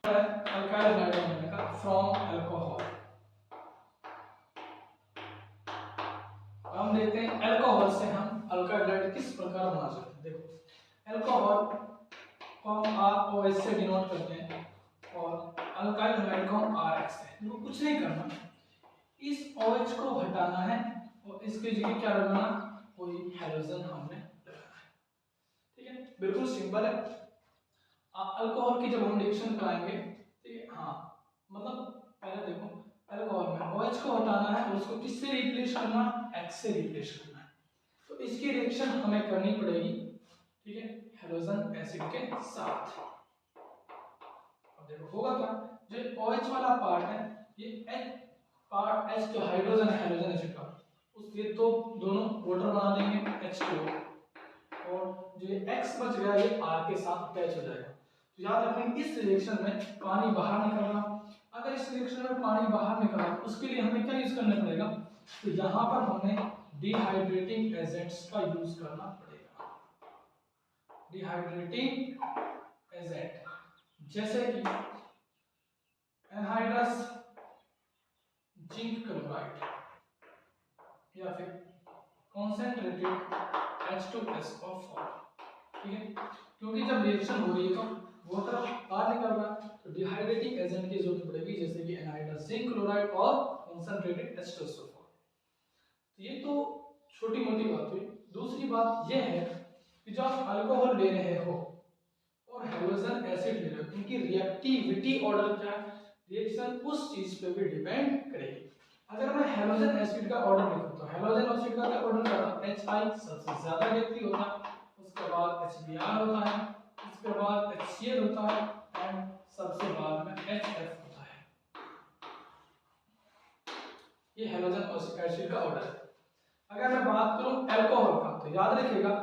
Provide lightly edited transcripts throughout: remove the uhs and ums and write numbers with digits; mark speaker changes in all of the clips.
Speaker 1: Alkyl hydrogen बनने का from alcohol. हम देखते हैं अल्कोहल से हम अल्काइल हाइड्रोजन किस प्रकार बना सकते हैं। देखो अल्कोहल को हम ROH से डिनोट करते हैं और अल्काइल हाइड्रोजन को हम RX से। इनको कुछ नहीं करना, इस OH को हटाना है और इसके जगह क्या लगाना, कोई हैलोजन हमने लगाना है। ठीक है, बिल्कुल सिंपल है। अल्कोहल की जब हम रिएक्शन कराएंगे, ठीक है, हाँ मतलब पहले देखो अल्कोहल में OH को हटाना है और उसको किससे रिप्लेस करना, X से रिप्लेस करना है। तो इसकी रिएक्शन हमें करनी पड़ेगी, ठीक है, हैलोजन एसिड के साथ। अब देखो होगा क्या, जो OH वाला पार्ट है ये H जो हाइड्रोजन है हैलोजन एसिड का, उसके तो दोनों वाटर बना देंगे H2O, और जो ये X बच गया ये R के साथ अटैच हो जाएगा। तो याद रखें इस रिएक्शन में पानी बाहर निकलना, अगर इस रिएक्शन में पानी बाहर निकलना उसके लिए हमें क्या यूज करना पड़ेगा, तो यहाँ पर हमें डिहाइड्रेटिंग एजेंट्स का यूज करना पड़ेगा। डिहाइड्रेटिंग एजेंट जैसे कि एनहाइड्रस जिंक क्लोराइड या फिर कॉन्सेंट्रेटेड H2SO4। ठीक है, क्योंकि जब रिएक्शन हो रही है तो वाटर बाहर निकल रहा है, तो डिहाइड्रेटिंग एजेंट की जरूरत पड़ेगी जैसे कि एनहाइड्रस जिंक क्लोराइड और कॉन्सेंट्रेटेड H2SO4। तो ये तो छोटी मोटी बात हुई। दूसरी बात यह है कि जब आप अल्कोहल ले रहे हो और हैलोजन एसिड ले रहे हो, इनकी रिएक्टिविटी ऑर्डर क्या है, रिएक्शन उस चीज पे भी डिपेंड करेगी। अगर मैं हैलोजन एसिड का ऑर्डर लिखूं तो हैलोजन एसिड का क्या ऑर्डर करता है, HI सबसे ज्यादा रिएक्टिव होता है, उसके बाद HBr होता है, उसके बाद HCl होता है एंड सबसे बाद में HF होता है। ये हैलोजन एसिड का ऑर्डर है। अगर मैं बात करूं अल्कोहल का तो याद रखिएगा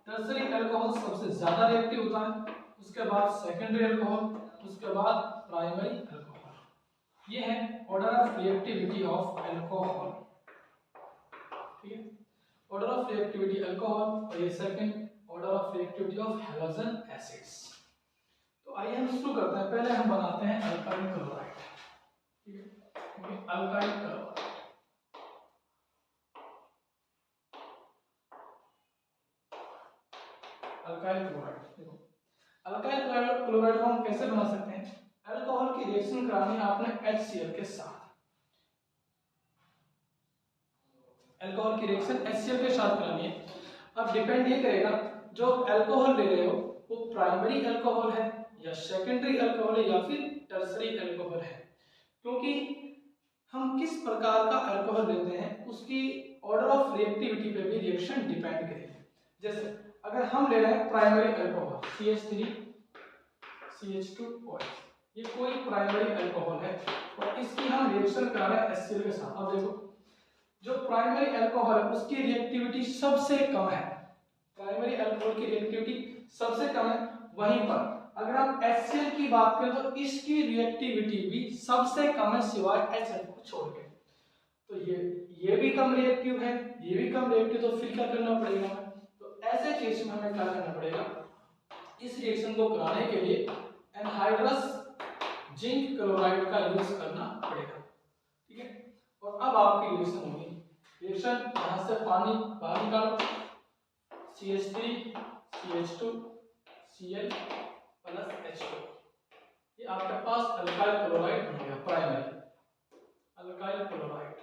Speaker 1: टर्सरी अल्कोहल सबसे ज्यादा रिएक्टिव होता है, उसके बाद सेकेंडरी अल्कोहल, उसके बाद प्राइमरी अल्कोहल। ये है order of reactivity of alcohol. ठीक है, ऑर्डर ऑफ रिएक्टिविटी अल्कोहल, और ये second order of reactivity of halogen acids. तो आइए हम शुरू करते हैं। पहले हम बनाते हैं अल्काइल क्लोराइड। ठीक है, अल्काइल क्लोराइड, अल्काइल क्लोराइड। देखो अल्काइल क्लोराइड को हम कैसे बना सकते हैं, अल्कोहल की रिएक्शन करानी है आपने HCl के साथ। अल्कोहल की रिएक्शन HCl के साथ करानी है। अब डिपेंड ये करेगा जो अल्कोहल ले रहे हो वो प्राइमरी अल्कोहल है या सेकेंडरी अल्कोहल है या फिर टर्सरी अल्कोहल है, क्योंकि हम किस प्रकार का अल्कोहल लेते हैं उसकी ऑर्डर ऑफ रिएक्टिविटी पे भी रिएक्शन डिपेंड करेगी। जैसे अगर हम ले रहे हैं प्राइमरी अल्कोहल CH3 CH2OH, ये कोई प्राइमरी अल्कोहल है और इसकी हम रिएक्शन करा रहे हैं HCl के साथ। अब देखो जो प्राइमरी अल्कोहल है उसकी रिएक्टिविटी सबसे कम है, प्राइमरी अल्कोहल की रिएक्टिविटी सबसे कम है, वहीं पर अगर हम HCl की बात करें तो इसकी रिएक्टिविटी भी सबसे कम है सिवाय HF को छोड़ के। तो ये भी कम रिएक्टिव है, ये भी कम रिएक्टिव, तो फिर क्या करना पड़ेगा, तो ऐसे केस में हमें क्या करना पड़ेगा, इस रिएक्शन को कराने के लिए एनहाइड्रस जिंक क्लोराइड का यूज करना पड़ेगा। ठीक है, और अब आपकी रिएक्शन होगी, रिएक्शन यहां से पानी बाहर निकालो, CH3 CH2 Cl plus H2, ये आपके पास अल्काइल क्लोराइड बन गया, प्राइमरी अल्काइल क्लोराइड।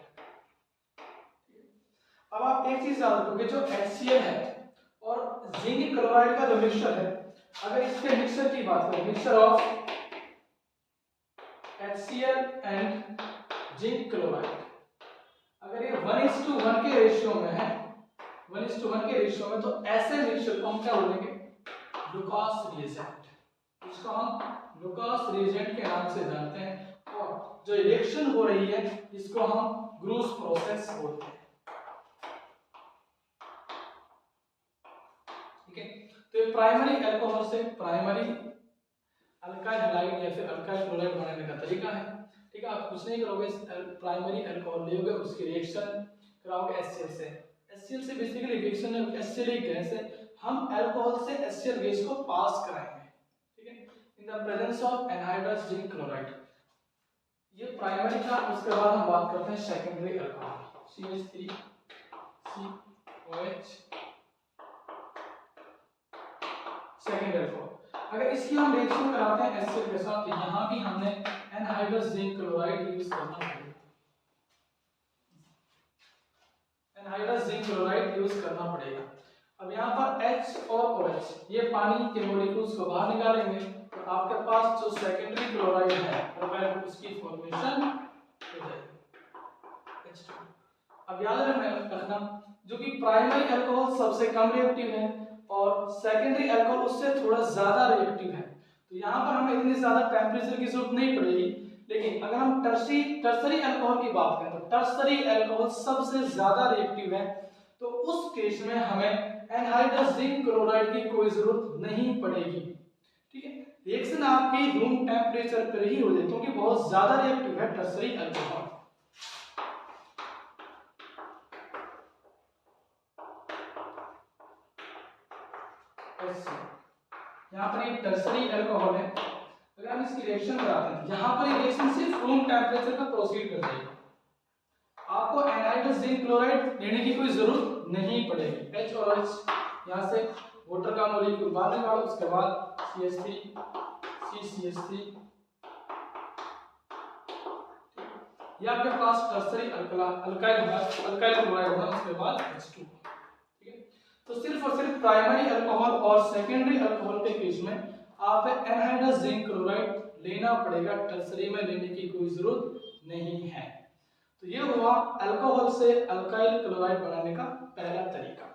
Speaker 1: अब आप एक चीज याद रखोगे, जो HCl है और जिंक क्लोराइड का जो मिक्सचर है, अगर इसके मिक्सचर की बात करें, mixture of HCl and zinc chloride, अगर ये 1:1 के रेशियो में है, 1:1 के रेशियो में, तो ऐसे मिक्सचर को हम क्या बोलेंगे, लुकास रिएजेंट। इसको हम लुकास रिएजेंट के नाम से जानते हैं, और जो रिएक्शन हो रही है इसको हम ग्रूस प्रोसेस बोलते हैं। ठीक है, तो ये प्राइमरी अल्कोहल से प्राइमरी अल्काइल हैलाइड या फिर अल्काइल क्लोराइड बनाने का तरीका है। ठीक है, आप कुछ नहीं करोगे, प्राइमरी अल्कोहल लोगे, उसकी रिएक्शन कराओगे HCl से। HCl से बेसिकली रिएक्शन है, HCl एक गैस है, हम अल्कोहल से HCl गैस को पास कराएंगे। ठीक है, in the presence of anhydrous zinc chloride. ये प्राइमरी का, उसके बाद हम बात करते हैं secondary alcohol CH3COH secondary alcohol. अगर इसकी हम रिएक्शन कराते हैं एसिड के साथ, तो यहां भी हमने एनहाइड्रस जिंक क्लोराइड यूज करना पड़ेगा, एनहाइड्रस जिंक क्लोराइड यूज करना पड़ेगा। अब यहाँ पर H और OH ये पानी के मॉलिक्यूल्स को बाहर निकालेंगे, तो आपके पास जो सेकेंडरी क्लोराइड है उसकी फॉर्मेशन हो जाएगी H2। अब याद रखना, जो कि प्राइमरी अल्कोहल सबसे कम रिएक्टिव है और सेकेंडरी अल्कोहल उससे थोड़ा ज्यादा रिएक्टिव है, तो यहाँ पर हमें इतनी ज्यादा टेम्परेचर की जरूरत नहीं पड़ेगी। लेकिन अगर हम टर्सरी अल्कोहल की बात करें, तो टर्सरी अल्कोहल सबसे ज्यादा रिएक्टिव है, तो उस केस में हमें एनहाइड्रस जिंक क्लोराइड की कोई जरूरत नहीं पड़ेगी। ठीक है, रिएक्शन आपकी रूम टेम्परेचर पर ही हो जाएगी, क्योंकि बहुत ज्यादा रिएक्टिव है टर्सरी अल्कोहल। यहाँ पर ये टर्सरी अल्कोहल है, अगर हम इसकी रिएक्शन कराते हैं, यहाँ पर रिएक्शन सिर्फ रूम टेम्परेचर पर प्रोसीड कर जाएगी, आपको एनहाइड्रस जिंक क्लोराइड लेने की कोई जरूरत नहीं पड़ेगी। H और H यहाँ से वाटर का मॉलिक्यूल बाहर निकालो, उसके बाद CH3 CCH3, ये आपके पास टर्सरी अल्काइल क्लोराइड होगा, उसके बाद H2। ठीक है, तो सिर्फ और सिर्फ प्राइमरी अल्कोहल और सेकेंडरी अल्कोहल के केस में आप एनहाइड्रस जिंक क्लोराइड लेना पड़ेगा, टर्सरी में लेने की कोई जरूरत नहीं है। तो ये हुआ अल्कोहल से अल्काइल क्लोराइड बनाने का पहला तरीका।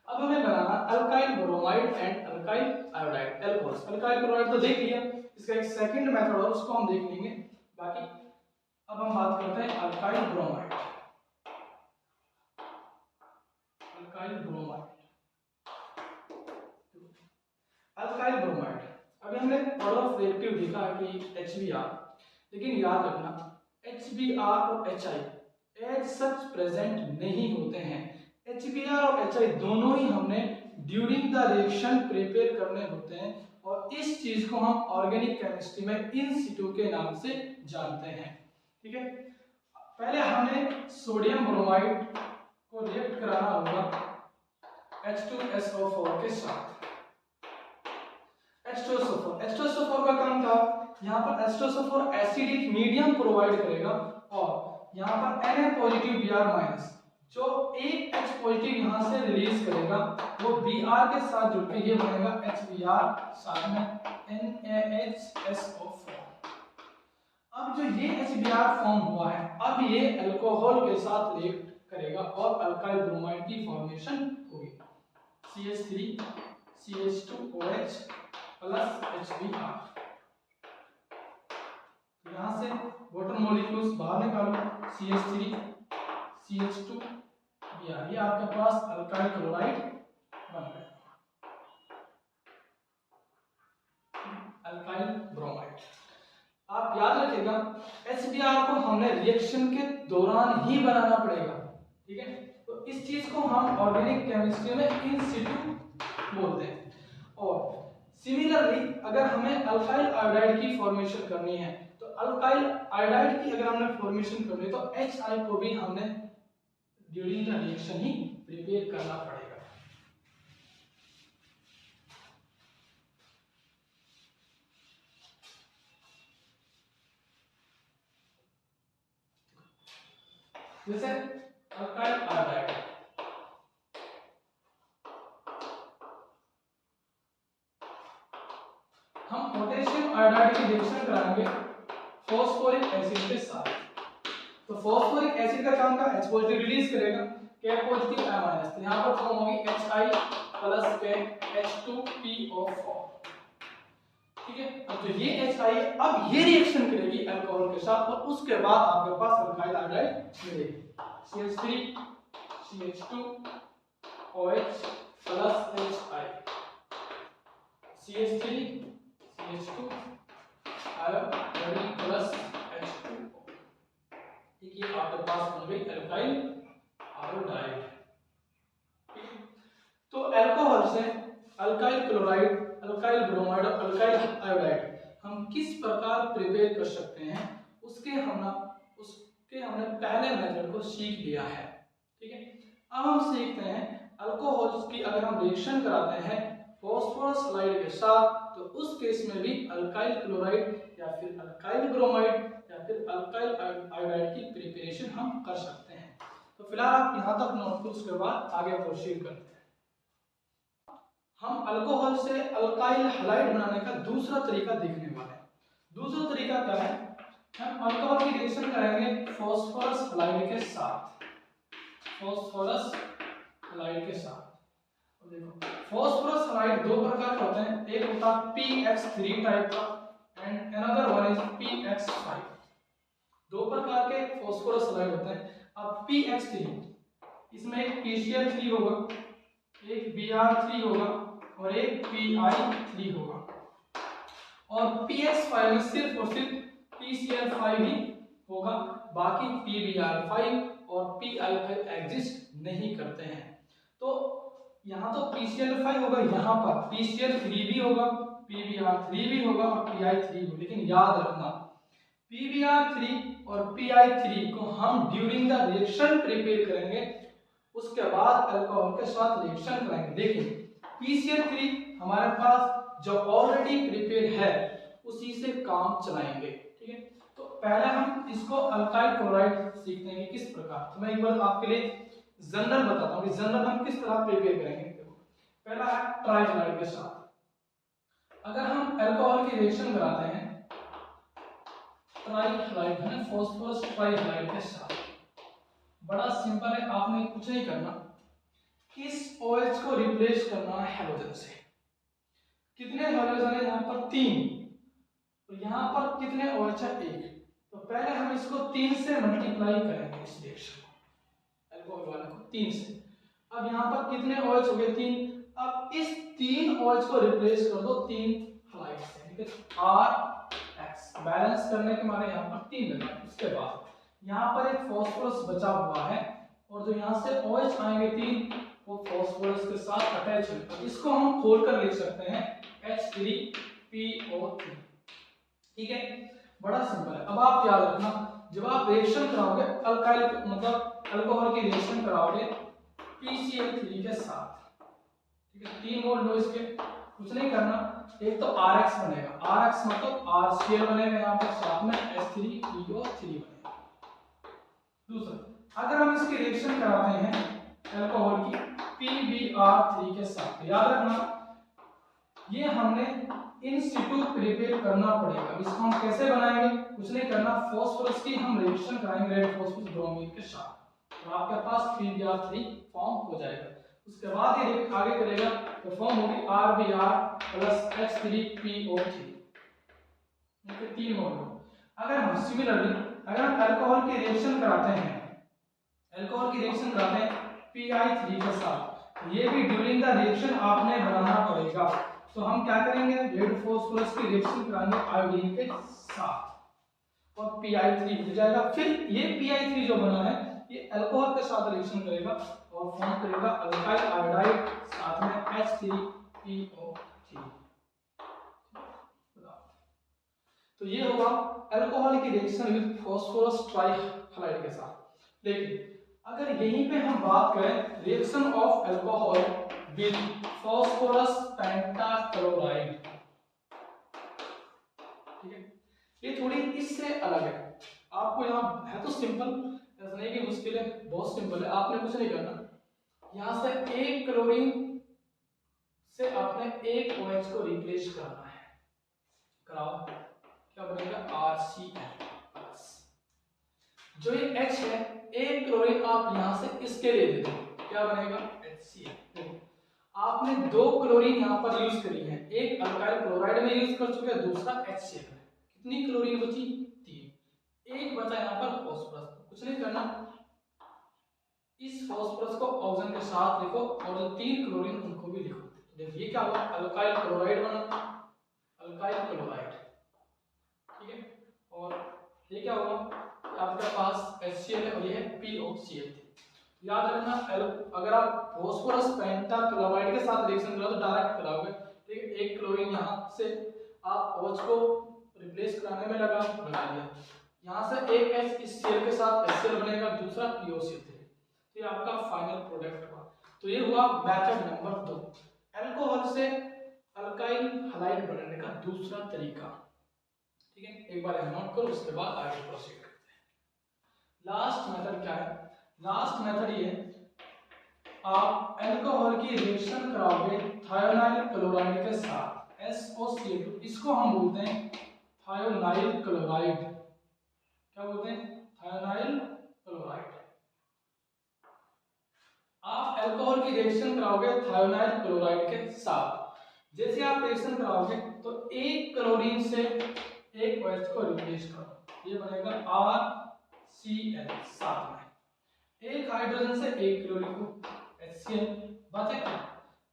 Speaker 1: अब हमें बनाना alkyl bromide and alkyl iodide alcohols. Alkyl chloride तो देख लिया, इसका एक सेकंड मेथड और उसको हम देख लेंगे बाकी। अब हम बात करते हैं alkyl bromide. Alkyl bromide alkyl bromide अभी हमने ऑर्डर ऑफ रिएक्टिव देखा है कि HBr, लेकिन याद रखना HBr और HI एज सच प्रेजेंट नहीं होते हैं। HBr और HI दोनों ही हमने ड्यूरिंग द रिएक्शन प्रिपेयर करने होते हैं, और इस चीज को हम ऑर्गेनिक केमिस्ट्री में इन सिटू के नाम से जानते हैं। ठीक है, पहले हमें सोडियम ब्रोमाइड को रिएक्ट कराना होगा H2SO4 के साथ। H2SO4 का काम था, यहाँ पर H2SO4 एसिडिक मीडियम प्रोवाइड करेगा, और यहाँ पर Na पॉजिटिव Br माइनस जो एक H पॉजिटिव यहाँ से रिलीज करेगा, वो Br के साथ जुड़कर ये बनेगा HBr, साथ में NaHSO4। अब जो ये HBr फॉर्म हुआ है, अब ये अल्कोहल के साथ रिएक्ट करेगा और अल्काइल ब्रोमाइड की फॉर्मेशन होगी CH3 CH2OH प्लस HBr। यहाँ से वाटर मॉलिक्यूल्स बाहर निकालो, CH3 CH2Br, ये आपके पास अल्काइल क्लोराइड बन गया, अल्काइल ब्रोमाइड। आप याद रखिएगा HBr को हमने रिएक्शन के दौरान ही बनाना पड़ेगा। ठीक है, तो इस चीज को हम ऑर्गेनिक केमिस्ट्री में इन सिटू बोलते हैं। और सिमिलरली अगर हमें अल्काइल आयोडाइड की फॉर्मेशन करनी है, तो अल्काइल आयोडाइड की अगर हमने फॉर्मेशन करनी है, तो HI को भी हमने during the reaction he prepare करना पड़ेगा। जैसे अल्काइल आयोडाइड, हम पोटेशियम आयोडाइड की रिएक्शन कराएंगे फॉस्फोरिक एसिड के साथ। तो फॉस्फोरिक एसिड का काम का H पॉजिटिव रिलीज करेगा, K पॉजिटिव A माइनस, तो यहां पर फॉर्म होगी HI प्लस K H2PO4। ठीक है, अब जो ये HI है, अब ये रिएक्शन करेगी अल्कोहल के साथ, और उसके बाद आपके पास अल्काइल आयोडाइड मिलेगी CH3 CH2OH plus HI CH3 CH2 iodide plus H2O। ये आपके पास बन गई अल्काइल आयोडाइड। तो अल्कोहल से अल्काइल क्लोराइड, अल्काइल ब्रोमाइड और अल्काइल आयोडाइड हम किस प्रकार प्रिपेयर कर सकते हैं उसके हमने पहले मेथड को सीख लिया है। ठीक है, अब हम सीखते हैं अल्कोहल्स की अगर हम रिएक्शन कराते हैं फास्फोरस हलाइड के साथ तो उस केस में भी अल्काइल क्लोराइड या फिर अल्काइल ब्रोमाइड या फिर अल्काइल आयोडाइड की प्रिपरेशन हम कर सकते हैं। तो फिलहाल आप यहाँ तक नोट करो, उसके बाद आगे प्रोसीड करते हैं। हम अल्कोहल से अल्काइल हलाइड बनाने का दूसरा तरीका देखने वाले हैं। दूसरा तरीका क्या है, हम अल्कोहल की रिएक्शन करेंगे फास्फोरस हलाइड के साथ, फास्फोरस हलाइड के साथ। देखो फास्फोरस हलाइड दो प्रकार के होते हैं, एक होता है PX3 टाइप का and another one is PX5। दो प्रकार के फास्फोरस हलाइड होते हैं। अब PX3 इसमें एक PCl3 होगा, एक Br3 होगा और एक Pi3 होगा, और PX5 में सिर्फ और सिर्फ PCl5 ही होगा, बाकी PBr5 और Pi5 एग्जिस्ट नहीं करते हैं। तो यहाँ तो PCl5 होगा, यहाँ पर PCl3 भी होगा, PBr3 भी होगा और Pi3 भी होगा। लेकिन याद रखना PBr3 और Pi3 को हम ड्यूरिंग द रिएक्शन प्रिपेयर करेंगे, उसके बाद अल्कोहल के साथ रिएक्शन करेंगे। देखिए PCl3 हमारे पास जो ऑलरेडी प्रिपेयर है उसी से काम चलाएंगे। ठीक है, तो पहले हम इसको अल्काइल क्लोराइड सीखते हैं किस प्रकार। तो मैं एक बार आपके लिए जनरल बताता हूँ कि जनरल हम किस तरह प्रिपेयर करेंगे। पहला है ट्राइहलाइड के साथ। अगर हम अल्कोहल की रिएक्शन कराते हैं ट्राइहलाइड है फास्फोरस ट्राइहलाइड के साथ, बड़ा सिंपल है, आपने कुछ नहीं करना, इस OH को रिप्लेस करना है हैलोजन से। कितने हैलोजन है यहाँ पर 3, तो यहाँ पर कितने OH है 1, तो पहले हम इसको 3 से मल्टीप्लाई करेंगे इस रिएक्शन को, अल्कोहल वाले को 3 से। अब यहाँ पर कितने OH हो गए 3, अब इस 3 OH को रिप्लेस कर दो 3 हलाइड से, ठीक है, RX बैलेंस करने के मारे यहाँ पर 3 लगा। उसके बाद यहाँ पर एक फास्फोरस बचा हुआ है और जो यहाँ से OH आएंगे 3 वो फास्फोरस के साथ अटैच है, तो इसको हम खोलकर लिख सकते हैं H3PO3। ठीक है, बड़ा सिंपल है। अब आप याद रखना जब आप रिएक्शन कराओगे अल्काइल मतलब अल्कोहल की रिएक्शन कराओगे PCl3 के साथ, ठीक है, 3 मोल लो इसके, कुछ नहीं करना, एक तो RX बनेगा, RX मतलब RCl बनेगा यहाँ पर, साथ में H3PO3 बनेगा। दूसरा अगर हम इसकी रिएक्शन कराते हैं अल्कोहल की PBr3 के साथ, याद रखना ये हमने इन सिटू प्रिपेयर करना पड़ेगा। इसको हम कैसे बनाएंगे, कुछ नहीं करना, फास्फोरस की हम रिएक्शन कराएंगे रेड फास्फोरस ब्रोमीन के साथ, तो आपके पास PBr3 फॉर्म हो जाएगा। उसके बाद ये आगे करेगा तो फॉर्म होगी RBr प्लस H3PO3, इनके 3 मॉडल। अगर हम सिमिलरली अगर हम अल्कोहल की रिएक्शन कराते हैं, अल्कोहल की रिएक्शन कराते हैं Pi3 के साथ, ये भी ड्यूरिंग द रिएक्शन आपने बनाना पड़ेगा। तो हम क्या करेंगे, रेड फास्फोरस की रिएक्शन कराएंगे आयोडीन के साथ और Pi3 हो जाएगा। फिर ये Pi3 जो बना है ये अल्कोहल के साथ रिएक्शन करेगा और फॉर्म करेगा अल्काइल आयोडाइड साथ में H3PO3। तो ये होगा अल्कोहल की रिएक्शन विद फास्फोरस ट्राइहलाइड के साथ। लेकिन अगर यहीं पे हम बात करें reaction of alcohol with phosphorus pentachloride, ठीक है, ये थोड़ी इससे अलग है। आपको यहाँ है तो सिंपल, ऐसा नहीं कि मुश्किल है, बहुत सिंपल है। आपने कुछ नहीं करना, यहाँ से एक क्लोरीन से आपने एक OH को रिप्लेस करना है, कराओ, क्या बनेगा RCl। जो ये H है एक क्लोरीन आप यहाँ से इसके लिए दे दो, क्या बनेगा HCl। आपने 2 क्लोरीन यहाँ पर यूज करी है, एक अल्काइल क्लोराइड में यूज कर चुके हैं, दूसरा HCl में। कितनी क्लोरीन बची 3, एक बचा यहाँ पर फास्फोरस। कुछ नहीं करना, इस फास्फोरस को ऑक्सीजन के साथ लिखो और जो 3 क्लोरीन उनको भी लिखो। देखिए क्या हुआ, अल्काइल क्लोराइड बना, अल्काइल क्लोराइड, ठीक है, और ये क्या होगा आपके पास HCl है और ये है POCl3। याद रखना अगर आप फास्फोरस पेंटाक्लोराइड के साथ रिएक्शन कराओ तो डायरेक्ट कराओगे, ठीक है। एक क्लोरीन यहाँ से आप OH को रिप्लेस कराने में लगा दिया, यहाँ से एक H इस Cl के साथ HCl बनेगा, दूसरा POCl3, तो ये आपका फाइनल प्रोडक्ट हुआ। तो ये हुआ मेथड नंबर 2, अल्कोहल से अल्काइल हैलाइड बनाने का दूसरा तरीका, ठीक है। एक बार नोट करो, उसके बाद आगे प्रोसीड करते हैं। लास्ट मेथड क्या है? लास्ट मेथड ये, आप अल्कोहल की रिएक्शन कराओगे थायोनाइल क्लोराइड के साथ SOCl2, इसको हम बोलते हैं थायोनाइल क्लोराइड। क्या बोलते हैं? Thionyl chloride. आप अल्कोहल की रिएक्शन कराओगे थायोनाइल क्लोराइड के साथ, जैसे आप रिएक्शन कराओगे तो एक क्लोरीन से एक OH को रिप्लेस करो, ये बनेगा RCl, साथ में एक हाइड्रोजन से एक क्लोरीन को HCl बचेगा,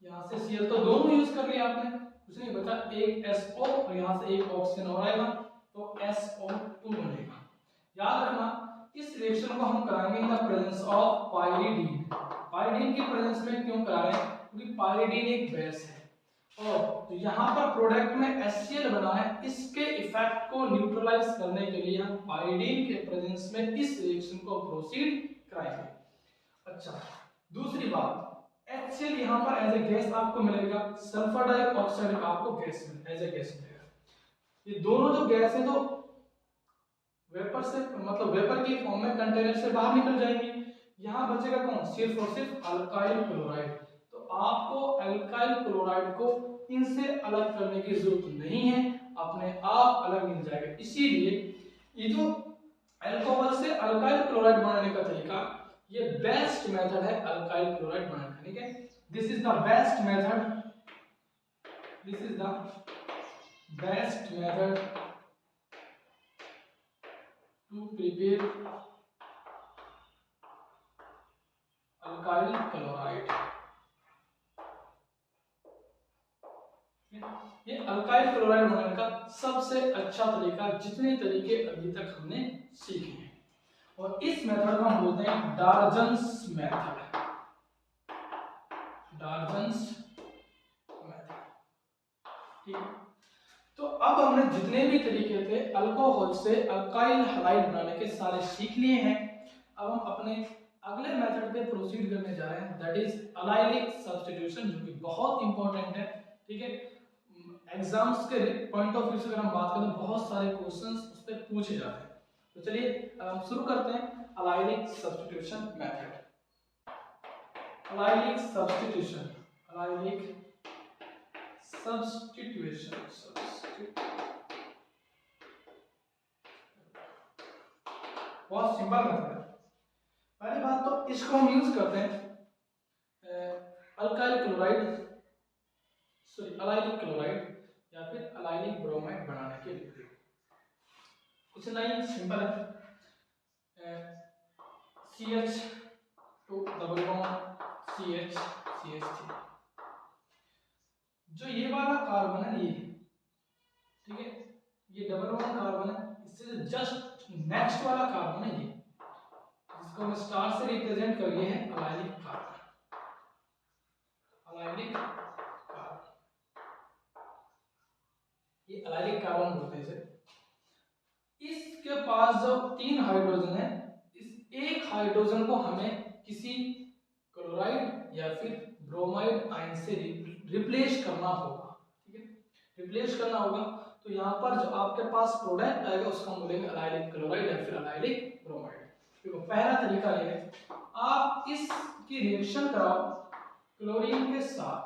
Speaker 1: यहाँ से Cl तो दोनों यूज कर लिया आपने, कुछ नहीं बचा, एक SO और यहाँ से एक ऑक्सीजन और आएगा तो SO2 बनेगा। याद रखना इस रिएक्शन को हम कराएंगे in the presence of pyridine. Pyridine की प्रेजेंस में क्यों करा रहे हैं? क्योंकि पाइरीडीन एक बेस है और तो यहाँ पर प्रोडक्ट में HCl बना है, इसके इफेक्ट को न्यूट्रलाइज करने के लिए हम पाइरीडीन के प्रेजेंस में इस रिएक्शन को प्रोसीड कराएंगे। अच्छा, दूसरी बात, HCl यहाँ पर एज ए गैस आपको मिलेगा, सल्फर डाइऑक्साइड आपको गैस एज ए गैस मिलेगा। ये दोनों जो गैस है तो वेपर से मतलब वेपर की फॉर्म में कंटेनर से बाहर निकल जाएंगे, यहाँ बचेगा कौन? सिर्फ और सिर्फ अल्काइल क्लोराइड। तो आपको अल्काइल क्लोराइड को इनसे अलग करने की जरूरत नहीं है, अपने आप अलग मिल जाएगा। इसीलिए ये जो अल्कोहल से अल्काइल क्लोराइड बनाने का तरीका, ये बेस्ट मेथड है अल्काइल क्लोराइड बनाने का, ठीक है। This is the best method, this is the best method to prepare alkyl chloride. ये अल्काइल क्लोराइड बनाने का सबसे अच्छा तरीका, जितने तरीके अभी तक हमने सीखे हैं, और इस मेथड को हम बोलते हैं डार्जन्स मेथड। डार्जन्स मेथड, ठीक है। तो अब हमने जितने भी तरीके थे अल्कोहल से अल्काइल हैलाइड बनाने के सारे सीख लिए हैं। अब हम अपने अगले मेथड पे प्रोसीड करने जा रहे हैं, दैट इज अलाइलिक सब्स्टिट्यूशन, जो कि बहुत इंपॉर्टेंट है, ठीक है। एग्जाम्स के पॉइंट ऑफ व्यू से अगर हम बात करें तो बहुत सारे क्वेश्चंस उस पर पूछे जाते हैं। तो चलिए हम शुरू करते हैं allylic substitution method. Allylic substitution, allylic substitution, बहुत सिंपल मेथड है। पहली बात तो इसको हम यूज करते हैं alkyl chloride, sorry allylic chloride या फिर अलाइलिक ब्रोमाइड बनाने के लिए। कुछ नहीं, सिंपल है, CH2 डबल बॉन्ड CH, जो ये वाला कार्बन है ये, ठीक है, ये डबल बॉन्ड कार्बन है, इससे जस्ट नेक्स्ट वाला कार्बन है ये, जिसको हम स्टार से रिप्रेजेंट कर रहे हैं अलाइलिक कार्बन, अलाइलिक कार्बन, ये अलाइलिक कार्बन बोलते हैं इसे। इसके पास जो 3 हाइड्रोजन है, इस एक हाइड्रोजन को हमें किसी क्लोराइड या फिर ब्रोमाइड आयन से रिप्लेस करना होगा, ठीक है, रिप्लेस करना होगा। तो यहाँ पर जो आपके पास प्रोडक्ट आएगा उसको हम बोलेंगे अलाइलिक क्लोराइड या फिर अलाइलिक ब्रोमाइड। देखो पहला तरीका ये है, आप इसकी रिएक्शन कराओ क्लोरीन के साथ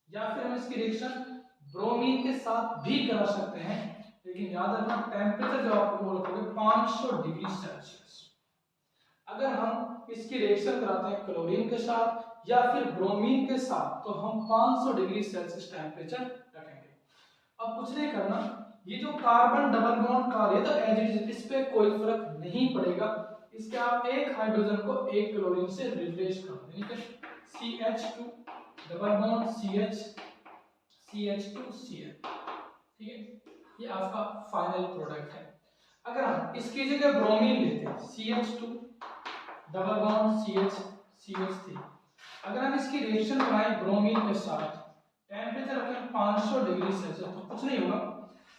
Speaker 1: या फिर हम इसकी रिएक्शन ब्रोमीन के साथ भी करा सकते हैं, लेकिन याद रखना टेम्परेचर जो आपको रखोगे 500 डिग्री सेल्सियस। अगर हम इसकी रिएक्शन कराते हैं क्लोरीन के साथ या फिर ब्रोमीन के साथ तो हम 500 डिग्री सेल्सियस टेम्परेचर रखेंगे। अब कुछ नहीं करना, ये जो कार्बन डबल बॉन्ड कार्य तो एज इट इज, इस पे कोई फर्क नहीं पड़ेगा। इसके आप एक हाइड्रोजन को एक क्लोरीन से रिप्लेस कर देंगे, CH2 डबल बॉन्ड CH2Cl, ठीक है, ये आपका फाइनल प्रोडक्ट है। अगर हम इसकी जगह ब्रोमीन लेते हैं CH2 डबल बॉन्ड CH3, अगर हम इसकी रिएक्शन कराएं ब्रोमीन के साथ, टेम्परेचर रखें 500 डिग्री सेल्सियस, तो कुछ नहीं होगा,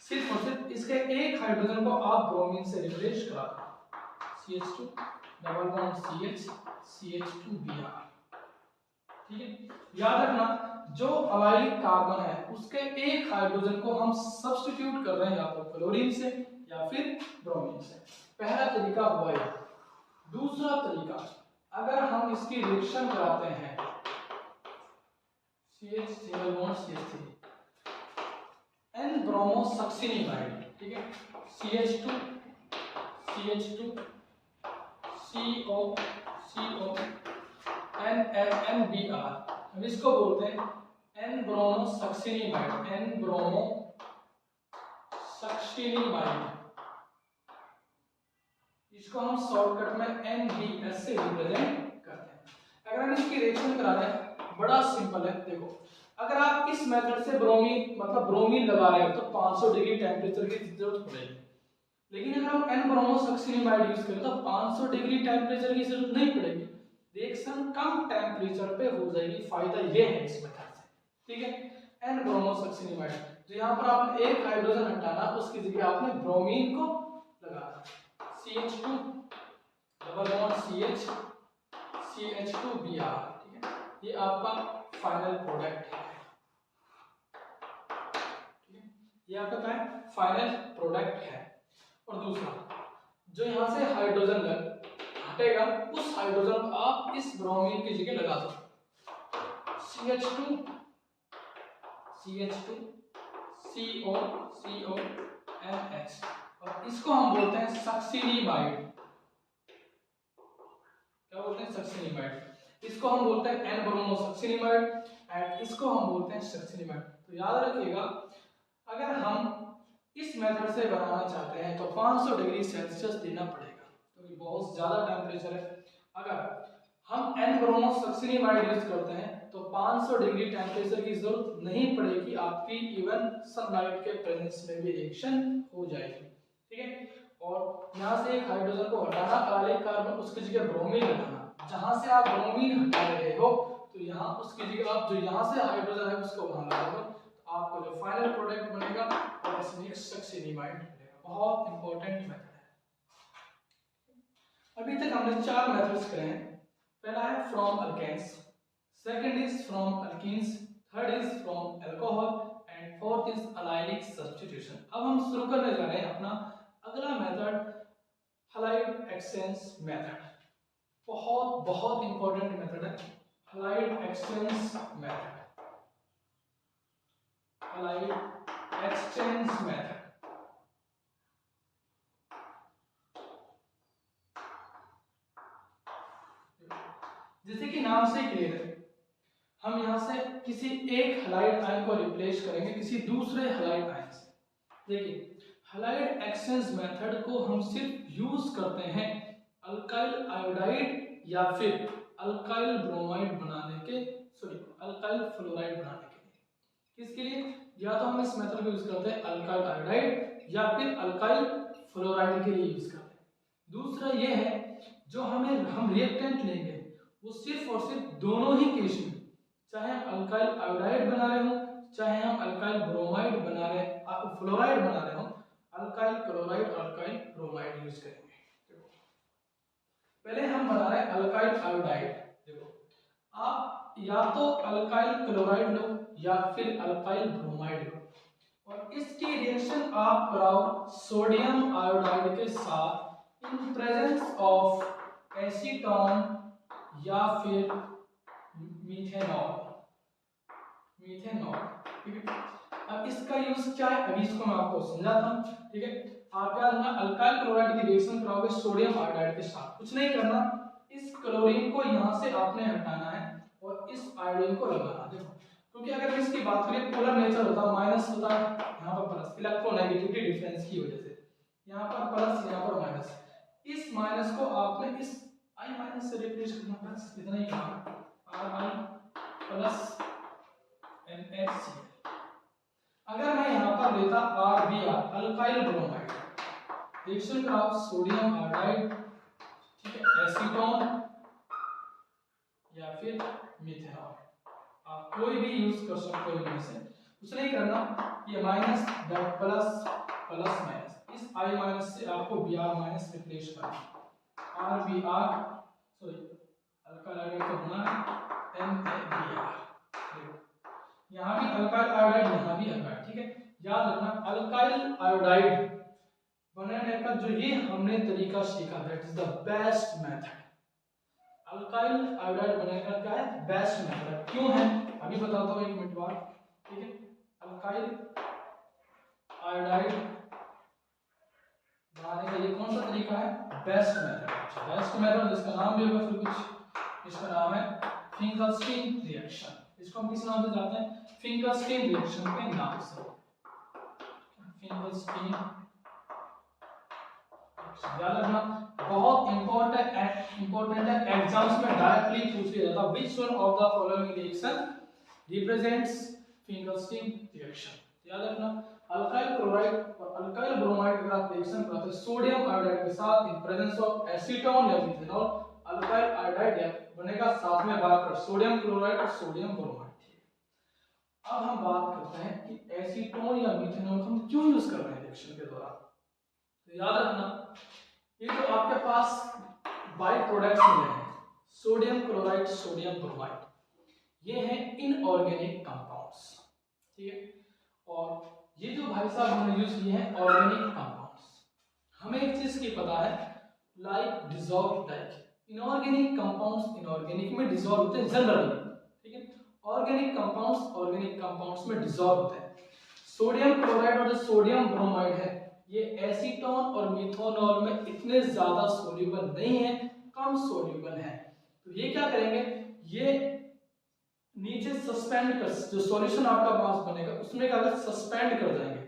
Speaker 1: सिर्फ और सिर्फ इसके एक हाइड्रोजन को आप ब्रोमीन से रिप्लेस करा दें, CH2 double bond CH CH2Br। ठीक है, याद रखना जो अलाइलिक कार्बन है उसके एक हाइड्रोजन को हम सब्स्टिट्यूट कर रहे हैं या तो क्लोरीन से या फिर ब्रोमीन से। पहला तरीका हुआ ये। दूसरा तरीका, अगर हम इसकी रिएक्शन कराते हैं CH3 N ब्रोमोसक्सिनिमाइड, ठीक है, CH2 CO NMBr, हम इसको बोलते हैं N ब्रोमोसक्सिनिमाइड, N ब्रोमोसक्सिनिमाइड, इसको हम शॉर्टकट में NBS से रिप्रेजेंट करते हैं। अगर हम इसकी रिएक्शन करा रहे हैं, बड़ा सिंपल है, देखो अगर आप इस मेथड से ब्रोमीन मतलब ब्रोमीन लगा रहे हो तो 500 डिग्री टेम्परेचर की जरूरत पड़ेगी, लेकिन अगर हम N ब्रोमोसक्सिनिमाइड यूज करें तो 500 डिग्री टेम्परेचर की जरूरत नहीं पड़ेगी, रिएक्शन कम टेम्परेचर पे हो जाएगी। फायदा ये है इस मेथड से, ठीक है। N ब्रोमोसक्सिनिमाइड, तो यहाँ पर आपने एक हाइड्रोजन हटाना, उसकी जगह आपने ब्रोमीन को लगाना, CH2 double bond CH CH2Br, ठीक है, ये आपका फाइनल प्रोडक्ट है, ठीक है, ये आपका क्या है, फाइनल प्रोडक्ट है। और दूसरा, जो यहाँ से हाइड्रोजन हटेगा उस हाइड्रोजन को आप इस ब्रोमीन की जगह लगा दो, CH2 CO NH, और इसको हम बोलते हैं सक्सिनिमाइड। क्या बोलते हैं, सक्सिनिमाइड। इसको हम बोलते हैं N ब्रोमोसक्सिनिमाइड एंड इसको हम बोलते हैं सक्सिनिमाइड। तो याद रखिएगा, अगर हम इस मेथड से बनाना चाहते हैं तो 500 डिग्री सेल्सियस देना पड़ेगा, क्योंकि तो बहुत ज्यादा टेम्परेचर है। अगर हम N ब्रोमोसक्सिनिमाइड यूज करते हैं तो 500 डिग्री टेम्परेचर की जरूरत नहीं पड़ेगी, आपकी इवन सनलाइट के प्रेजेंस में भी रिएक्शन हो जाएगी, ठीक है। और यहाँ से एक हाइड्रोजन को हटाना, अलाइलिक कार्बन, उसकी जगह ब्रोमीन लगाना। जहां से आप ब्रोमीन हटा रहे हो तो यहाँ उसकी जगह आप जो यहाँ से हाइड्रोजन है उसको वहां लगा दो, तो आपको जो फाइनल प्रोडक्ट बनेगा और इसमें सक्सिनिमाइड बनेगा। बहुत इंपॉर्टेंट मेथड है। अभी तक हमने 4 मेथड्स करे हैं। पहला है from alkanes, second is from alkenes, third is from alcohol and fourth is allylic substitution. अब हम शुरू करने जा रहे हैं अपना अगला मेथड, हैलाइड एक्सचेंज मेथड। बहुत बहुत इंपॉर्टेंट मेथड है halide exchange method, halide exchange method. जैसे कि नाम से क्लियर है, हम यहां से किसी एक हैलाइड आयन को रिप्लेस करेंगे किसी दूसरे हैलाइड आयन से। देखिए, हैलाइड एक्सचेंज मेथड को हम सिर्फ यूज करते हैं अल्काइल आयोडाइड या फिर अल्काइल ब्रोमाइड बनाने के, सॉरी अल्काइल फ्लोराइड बनाने के लिए। किसके लिए? या तो हम इस मेथड को यूज करते हैं अल्काइल आयोडाइड या फिर अल्काइल फ्लोराइड के लिए यूज करते हैं। दूसरा ये है, जो हम रिएक्टेंट लेंगे वो सिर्फ और सिर्फ दोनों ही केस में, चाहे हम अल्काइल आयोडाइड बना रहे हो चाहे हम अल्काइल ब्रोमाइड बना रहे फ्लोराइड बना रहे हो, अल्काइल क्लोराइड और अल्काइल ब्रोमाइड यूज करेंगे। पहले हम बना रहे हैं अल्काइल आयोडाइड। देखो, आप या तो अल्काइल क्लोराइड लो या फिर अल्काइल ब्रोमाइड लो, और इसकी रिएक्शन आप कराओ सोडियम आयोडाइड के साथ इन प्रेजेंस ऑफ एसीटोन या फिर मीथेनॉल, ठीक है। अब इसका यूज क्या है, अभी इसको मैं आपको समझाता हूं, ठीक है। आप याद रखना, अल्काइल क्लोराइड की रिएक्शन कराओगे सोडियम आयोडाइड के साथ, कुछ नहीं करना, इस क्लोरीन को यहां से आपने हटाना है और इस आयोडीन को लगाना। देखो, क्योंकि अगर मैं इसकी बात करें पोलर नेचर होता, माइनस होता, यहाँ पर प्लस, इलेक्ट्रोनेगेटिविटी डिफरेंस की वजह से यहाँ पर प्लस यहाँ पर माइनस, इस माइनस को आपने इस I माइनस से रिप्लेस करना, बस इतना ही काम, Ri प्लस NaCl। अगर मैं यहाँ पर लेता RBr alkyl bromide, reaction graph sodium iodide, ठीक है, एसीटोन या फिर मिथेनॉल, आप कोई भी यूज कर सकते हो इनमें से। कुछ नहीं करना, ये माइनस प्लस प्लस माइनस, इस आई माइनस से आपको बी आर माइनस रिप्लेस करना, R B R sorry alkyl iodide का होना है एम ए बी आर, यहाँ भी अल्काइल आयोडाइड यहाँ भी अल्काइल, ठीक है। याद रखना अल्काइल आयोडाइड बनाने का जो ये हमने तरीका सीखा, that is the best method. Alkyl iodide बनाने का क्या है, बेस्ट मेथड। क्यों है अभी बताता हूँ, 1 मिनट बाद, ठीक है। अल्काइल आयोडाइड बनाने का ये कौन सा तरीका है, बेस्ट मेथड। बेस्ट मेथड, इसका नाम भी होगा फिर कुछ, इसका नाम है फिंकलस्टीन रिएक्शन। इसको हम किस नाम से जानते हैं, फिंकलस्टीन रिएक्शन के नाम से। फिंकलस्टीन, याद रखना बहुत इंपॉर्टेंट है, एग्जाम्स में डायरेक्टली पूछ लिया जाता है, which one of the following reaction represents Finkelstein reaction. याद रखना अल्काइल क्लोराइड और अल्काइल ब्रोमाइड के साथ रिएक्शन कराते हैं सोडियम आयोडाइड के साथ इन प्रेजेंस ऑफ एसीटोन या मिथेनॉल, अल्काइल आयोडाइड बनेगा साथ में बात कर सोडियम क्लोराइड और सोडियम ब्रोमाइड। अब हम बात करते हैं कि एसीटोन या मिथेनॉल हम क्यों यूज कर रहे हैं रिएक्शन के दौरान। तो याद रखना ये तो आपके पास बाई प्रोडक्ट्स मिले हैं, सोडियम क्लोराइड सोडियम ब्रोमाइड, ये हैं इनऑर्गेनिक कंपाउंड्स, ठीक है। और ये जो भाई साहब हमने यूज किए हैं ऑर्गेनिक कंपाउंड्स, हमें एक चीज की पता है, like dissolve, like inorganic compounds inorganic में डिसॉल्व होते हैं जनरली, ठीक है। ऑर्गेनिक कंपाउंड्स में डिसॉल्व होते हैं। सोडियम क्लोराइड और जो सोडियम ब्रोमाइड है ये एसीटोन और मिथेनॉल में इतने ज्यादा सोल्यूबल नहीं है, कम सोल्यूबल है। तो ये क्या करेंगे, ये नीचे सस्पेंड कर, जो सॉल्यूशन आपका पास बनेगा उसमें क्या कर सस्पेंड कर जाएंगे।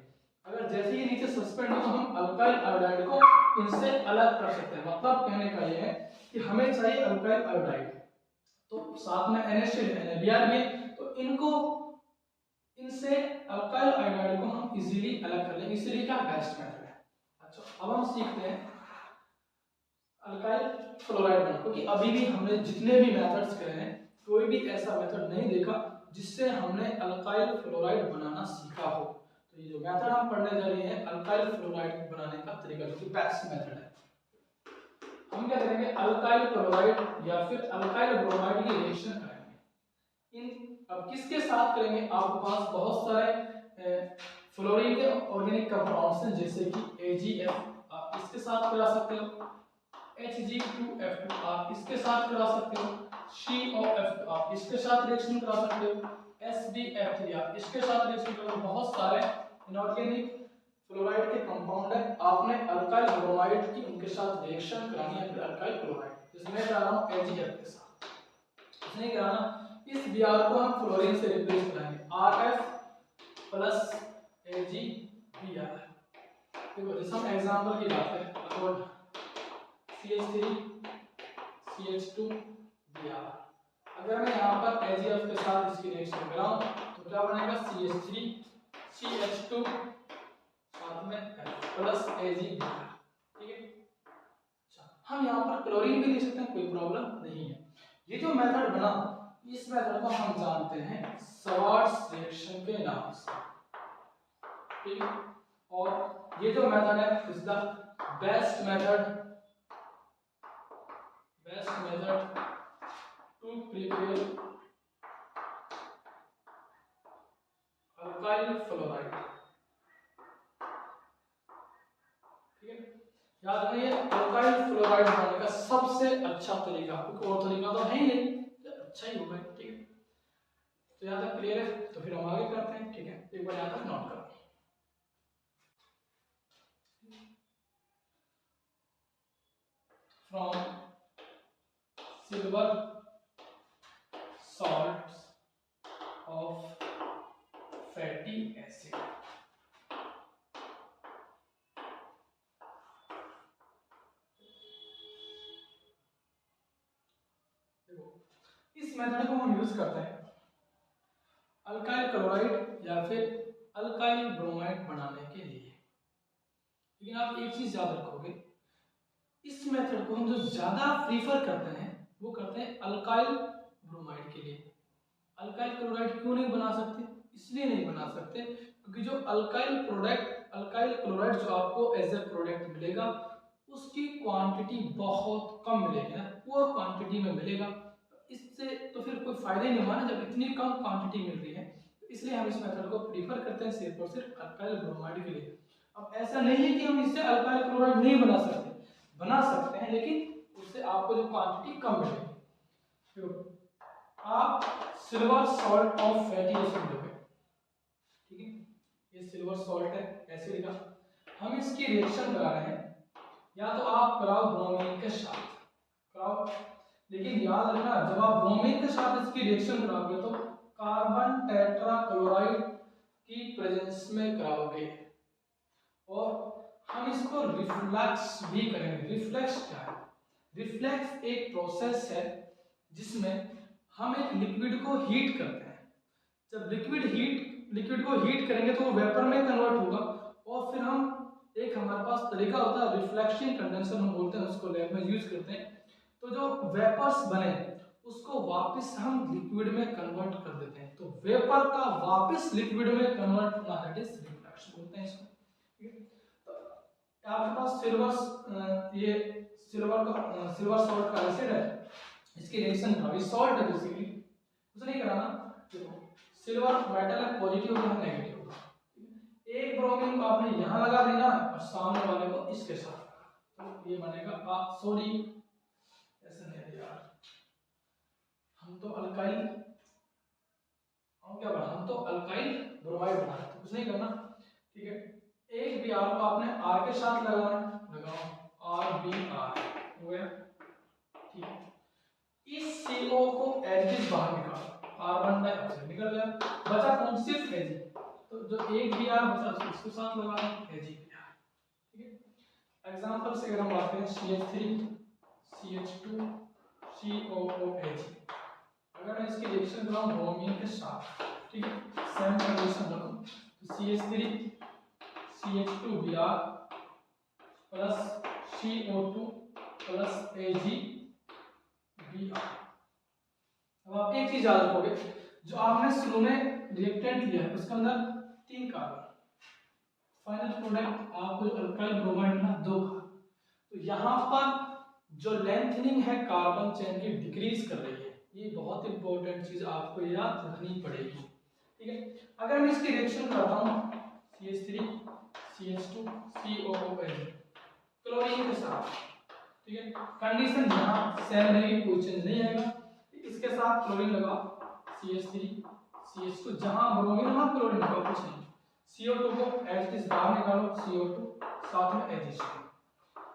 Speaker 1: अगर जैसे ही नीचे सस्पेंड हो तो हम अल्काइल आयोडाइड को इनसे अलग कर सकते हैं। मतलब कहने का ये है कि हमें चाहिए अल्काइल आयोडाइड, तो साथ में NaCl NaBr भी, तो इनको इनसे अल्काइल आयोडाइड को हम इजीली अलग कर लेंगे, इसलिए क्या बेस्ट मेथड है। अच्छा अब हम सीखते हैं अल्काइल फ्लोराइड बनाना, क्योंकि अभी भी हमने जितने भी मेथड्स करे हैं कोई भी ऐसा मेथड नहीं देखा जिससे हमने अल्काइल फ्लोराइड बनाना सीखा हो। तो ये जो मेथड हम पढ़ने जा रहे हैं अल्काइल फ्लोराइड बनाने का तरीका, जो कि बेस्ट मेथड है, हम क्या करेंगे अल्काइल क्लोराइड या फिर अल्काइल ब्रोमाइड की रिएक्शन करेंगे। इन अब किसके साथ करेंगे, आपके पास बहुत सारे फ्लोरीन के ऑर्गेनिक कंपाउंड्स हैं, जैसे कि AgF, आप इसके साथ करा सकते हो, Hg2F2 आप इसके साथ करा सकते हो, COF2 आप इसके साथ रिएक्शन करा सकते हो, SbF3 आप इसके साथ रिएक्शन करा सकते हो। बहुत सारे इनऑर्गेनिक फ्लोराइड के कंपाउंड है, आपने अल्काइल ब्रोमाइड की उनके साथ रिएक्शन करानी है, फिर अल्काइल क्लोराइड, इसमें करा रहा हूं AgF के साथ, इसमें कराना, इस Br को हम फ्लोरीन से रिप्लेस कराएंगे, RF प्लस AgBr। देखो जैसे हम एग्जांपल की बात करें, अकॉर्ड CH3 CH2 Br, अगर मैं यहाँ पर AgF के साथ इसकी रिएक्शन कराऊं तो क्या बनेगा CH3 CH2 साथ में F प्लस AgBr, ठीक है। हम यहाँ पर क्लोरीन भी ले सकते हैं, कोई प्रॉब्लम नहीं है। ये जो मेथड बना इस मेथड को हम जानते हैं स्वार्ट्ज रिएक्शन के नाम से, ठीक है। और ये जो मेथड है is the best method to prepare alkyl fluoride, ठीक है। याद रखिए अल्काइल फ्लोराइड बनाने का सबसे अच्छा तरीका, क्योंकि और तरीका तो है ही नहीं, तो अच्छा ही होगा, ठीक है। तो यहाँ तक क्लियर है, तो फिर हम आगे करते हैं, ठीक है। एक बार यहाँ तक नोट करो, from silver salts of fatty acid, देखो इस मेथड को हम यूज करते हैं अल्काइल क्लोराइड या फिर अल्काइल ब्रोमाइड बनाने के लिए। लेकिन आप एक चीज याद रखोगे, इस मेथड को हम जो ज्यादा प्रीफर करते हैं वो करते हैं अल्काइल ब्रोमाइड के लिए। अल्काइल क्लोराइड क्यों नहीं बना सकते? इसलिए नहीं बना सकते क्योंकि जो अल्काइल क्लोराइड जो आपको एज ए प्रोडक्ट मिलेगा उसकी क्वांटिटी बहुत कम मिलेगी ना, पुअर क्वांटिटी में मिलेगा। इससे तो फिर कोई फायदा ही नहीं हुआ ना, जब इतनी कम क्वांटिटी मिल रही है। तो इसलिए हम इस मेथड को प्रीफर करते हैं सिर्फ और सिर्फ अल्काइल ब्रोमाइड के लिए। अब ऐसा नहीं है कि हम इससे अल्काइल क्लोराइड नहीं बना सकते, बना सकते हैं, लेकिन उससे आपको जो क्वांटिटी कम मिलेगी। आप silver salt of fatty acid लोगे, ठीक है, ये सिल्वर सॉल्ट है एसिड का, हम इसकी रिएक्शन करा रहे हैं, या तो आप कराओ ब्रोमीन के साथ कराओ, लेकिन याद रखना जब आप ब्रोमीन के साथ इसकी रिएक्शन कराओगे तो कार्बन टेट्राक्लोराइड की प्रेजेंस में कराओगे, और हम इसको रिफ्लक्स भी करेंगे। रिफ्लक्स क्या है? रिफ्लक्स एक प्रोसेस है जिसमें हम एक लिक्विड को हीट करते हैं। जब लिक्विड को हीट करेंगे तो वो वेपर में कन्वर्ट होगा, और फिर हम एक हमारे पास तरीका होता है रिफ्लेक्शन कंडेंसर हम बोलते हैं, उसको लैब में यूज करते हैं। तो जो वेपर्स बने उसको वापस हम लिक्विड में कन्वर्ट कर देते हैं। तो वेपर का वापस लिक्विड में कन्वर्ट होना दैट इज रिफ्लेक्शन बोलते हैं इसको। तो आपके पास सिल्वर सॉल्ट का एसिड है, इसकी रिएक्शन अभी सॉल्ट है बेसिकली, कुछ नहीं कराना। देखो सिल्वर मेटल है, पॉजिटिव होगा नेगेटिव होगा, एक ब्रोमीन को आपने यहां लगा देना और सामने वाले को इसके साथ, तो ये बनेगा सॉरी ऐसा नहीं यार, हम तो अल्काइल ब्रोमाइड बना रहे, तो कुछ नहीं करना, ठीक है। एक बी आर को आपने आर के साथ लगाना, लगाओ आर बी आर हो गया, ठीक है। इस CO को एच बाहर निकालो, कार्बन डाइऑक्साइड निकल गया, बचा कौन? सिर्फ Ag। तो जो एक भी आर बचा इसके साथ लगा Ag, ठीक है। एग्जांपल से अगर हम बात करें CH3 CH2 COOH, अगर मैं इसकी रिएक्शन कराऊं ब्रोमीन के साथ, ठीक है, सेम कंडीशन रखो, तो CH3 CH2Br plus CO2 plus AgBr। अब आप एक चीज याद रखोगे, जो आपने शुरू में रिएक्टेंट लिया है उसके अंदर 3 कार्बन, फाइनल प्रोडक्ट आपको जो अल्काइल ब्रोमाइड मिला 2 कार्बन, तो यहाँ पर जो लेंथनिंग है कार्बन चेन की डिक्रीज कर रही है। ये बहुत इंपॉर्टेंट चीज आपको याद रखनी पड़ेगी, ठीक है। अगर मैं इसकी रिएक्शन करता हूँ CH3 CH2 COOH क्लोरीन के साथ, ठीक है, कंडीशन यहाँ सेम रहेगी, कोई चेंज नहीं आएगा। इसके साथ क्लोरीन लगा CH3 CH2, जहां ब्रोमीन वहां क्लोरीन लगा, कुछ नहीं। CO2 को H बाहर निकालो, CO2 साथ में H।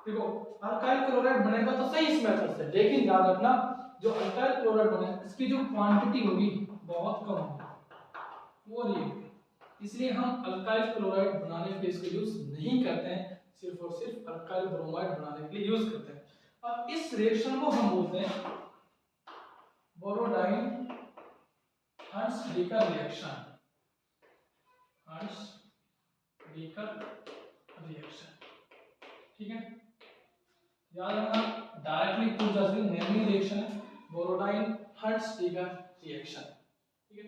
Speaker 1: देखो अल्काइल क्लोराइड बनेगा तो सही इस मेथड से, लेकिन याद रखना जो अल्काइल क्लोराइड बने इसकी जो क्वांटिटी होगी बहुत कम होगी, वो नहीं होगी, इसलिए हम अल्काइल क्लोराइड बनाने के लिए इसको यूज नहीं करते हैं, सिर्फ और सिर्फ अल्काइल ब्रोमाइड बनाने के लिए यूज करते हैं। अब इस रिएक्शन को हम बोलते हैं बोरोडाइन हंस-डीकर रिएक्शन, हंस-डीकर रिएक्शन, ठीक है। याद रखना डायरेक्टली पूछ जा सकती नेमिंग रिएक्शन है बोरोडाइन हंस-डीकर रिएक्शन, ठीक है।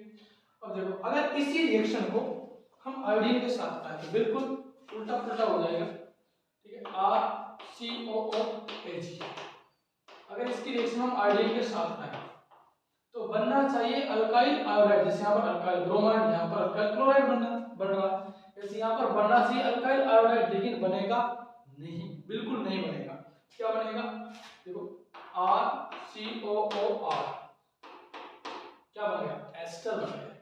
Speaker 1: अब देखो अगर इसी रिएक्शन को हम आयोडीन के साथ करें तो बिल्कुल उल्टा पुल्टा हो जाएगा, ठीक है, RCOOH। अगर इसकी रिएक्शन हम आयोडीन के साथ करें तो बनना चाहिए अल्काइल आयोडाइड, जैसे यहाँ पर अल्काइल ब्रोमाइड, यहाँ पर अल्काइल क्लोराइड बन रहा है, जैसे यहाँ पर बनना चाहिए अल्काइल आयोडाइड, लेकिन बनेगा नहीं, बिल्कुल नहीं बनेगा। क्या बनेगा? देखो RCOOR क्या बनेगा? एस्टर बनेगा,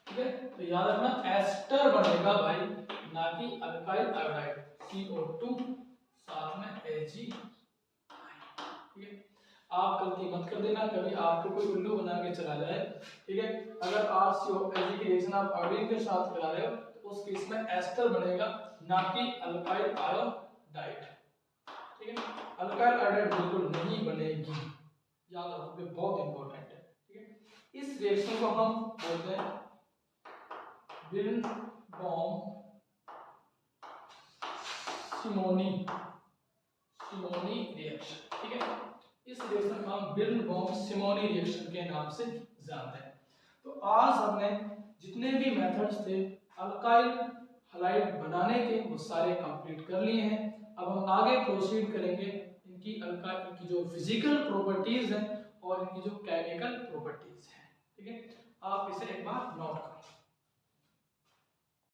Speaker 1: ठीक है। तो याद रखना एस्टर बनेगा भाई, ना कि अल्काइल आयोडाइड। CO2 साथ में Ag, ठीक है। आप गलती मत कर देना, कभी आपको कोई उल्लू बना के चला जाए, ठीक है। अगर RCOOH की रिएक्शन आप आयोडीन के साथ करा रहे हो तो उस केस में एस्टर बनेगा, ना कि अल्काइल आयोडाइड, ठीक है। अल्काइल आयोडाइड बिल्कुल नहीं बनेगी, याद रखो, बहुत इंपॉर्टेंट है, ठीक है। इस रिएक्शन को हम बोलते हैं बिल्ड बॉम सिमोनी रिएक्शन, ठीक है। इस रिएक्शन का हम बिर्नबाउम सिमोनी रिएक्शन के नाम से जानते हैं। तो आज हमने जितने भी मेथड्स थे अल्काइल हलाइड बनाने के वो सारे कंप्लीट कर लिए हैं। अब हम आगे प्रोसीड करेंगे इनकी जो फिजिकल प्रॉपर्टीज हैं और इनकी जो केमिकल प्रॉपर्टीज हैं, ठीक है। आप इसे एक बार नोट करो।